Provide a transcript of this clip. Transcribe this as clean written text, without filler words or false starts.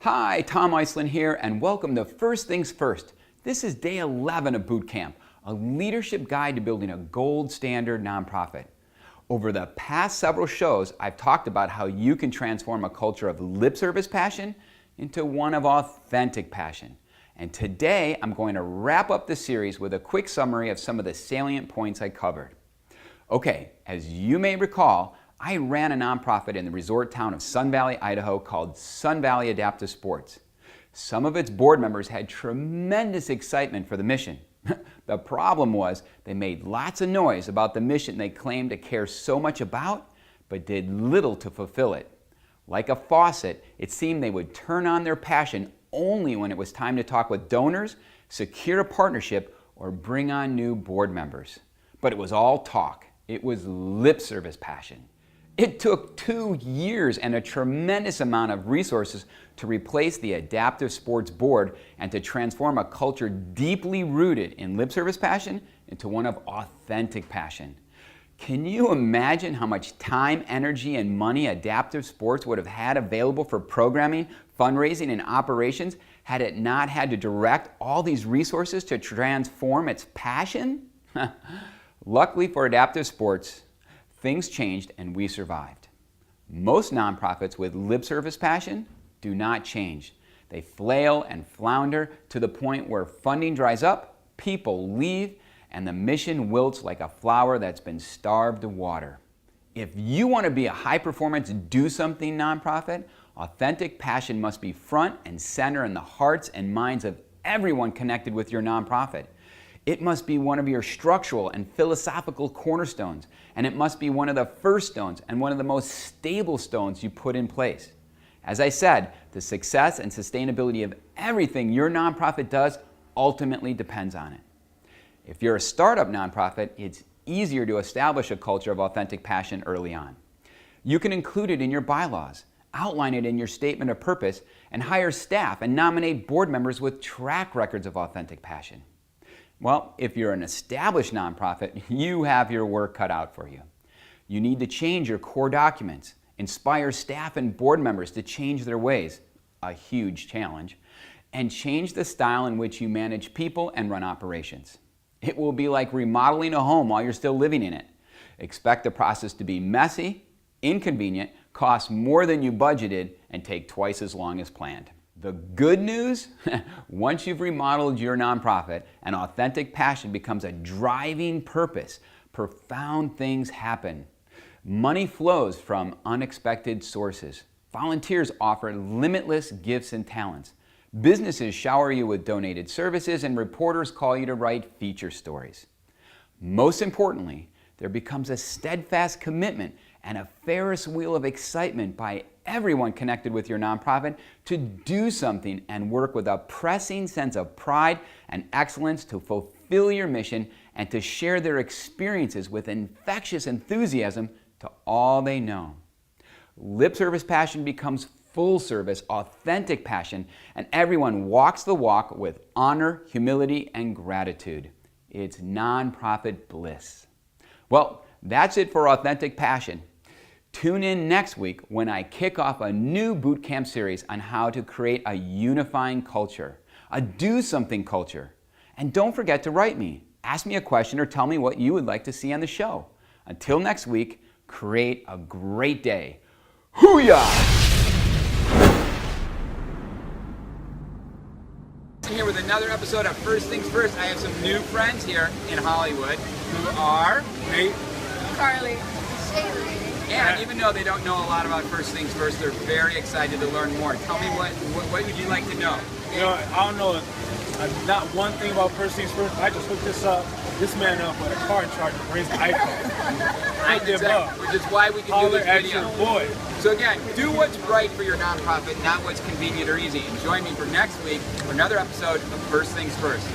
Hi, Tom Iselin here, and welcome to First Things First. This is day 11 of boot camp, a leadership guide to building a gold standard nonprofit. Over the past several shows, I've talked about how you can transform a culture of lip service passion into one of authentic passion. And today, I'm going to wrap up the series with a quick summary of some of the salient points I covered. Okay, as you may recall, I ran a nonprofit in the resort town of Sun Valley, Idaho called Sun Valley Adaptive Sports. Some of its board members had tremendous excitement for the mission. The problem was they made lots of noise about the mission they claimed to care so much about, but did little to fulfill it. Like a faucet, it seemed they would turn on their passion only when it was time to talk with donors, secure a partnership, or bring on new board members. But it was all talk. It was lip service passion. It took 2 years and a tremendous amount of resources to replace the Adaptive Sports Board and to transform a culture deeply rooted in lip service passion into one of authentic passion. Can you imagine how much time, energy, and money Adaptive Sports would have had available for programming, fundraising, and operations had it not had to direct all these resources to transform its passion? Luckily for Adaptive Sports, things changed and we survived. Most nonprofits with lip service passion do not change. They flail and flounder to the point where funding dries up, people leave, and the mission wilts like a flower that's been starved of water. If you want to be a high-performance, do-something nonprofit, authentic passion must be front and center in the hearts and minds of everyone connected with your nonprofit. It must be one of your structural and philosophical cornerstones, and it must be one of the first stones and one of the most stable stones you put in place. As I said, the success and sustainability of everything your nonprofit does ultimately depends on it. If you're a startup nonprofit, it's easier to establish a culture of authentic passion early on. You can include it in your bylaws, outline it in your statement of purpose, and hire staff and nominate board members with track records of authentic passion. Well, if you're an established nonprofit, you have your work cut out for you. You need to change your core documents, inspire staff and board members to change their ways, a huge challenge, and change the style in which you manage people and run operations. It will be like remodeling a home while you're still living in it. Expect the process to be messy, inconvenient, cost more than you budgeted, and take twice as long as planned. The good news, once you've remodeled your nonprofit, an authentic passion becomes a driving purpose. Profound things happen. Money flows from unexpected sources. Volunteers offer limitless gifts and talents. Businesses shower you with donated services, and reporters call you to write feature stories. Most importantly, there becomes a steadfast commitment and a Ferris wheel of excitement by everyone connected with your nonprofit to do something and work with a pressing sense of pride and excellence to fulfill your mission and to share their experiences with infectious enthusiasm to all they know. Lip service passion becomes full service, authentic passion, and everyone walks the walk with honor, humility, and gratitude. It's nonprofit bliss. Well, that's it for authentic passion. Tune in next week when I kick off a new bootcamp series on how to create a unifying culture, a do-something culture. And don't forget to write me. Ask me a question or tell me what you would like to see on the show. Until next week, create a great day. Hoo-yah! Here with another episode of First Things First. I have some new friends here in Hollywood who are Nate, Carly, Shaylee. And even though they don't know a lot about First Things First, they're very excited to learn more. Tell me what would you like to know? You know, I don't know not one thing about First Things First. I just hooked this man up with a car charger for his iPhone. Which is why we can do this video. Boy. So again, do what's right for your nonprofit, not what's convenient or easy. And join me for next week for another episode of First Things First.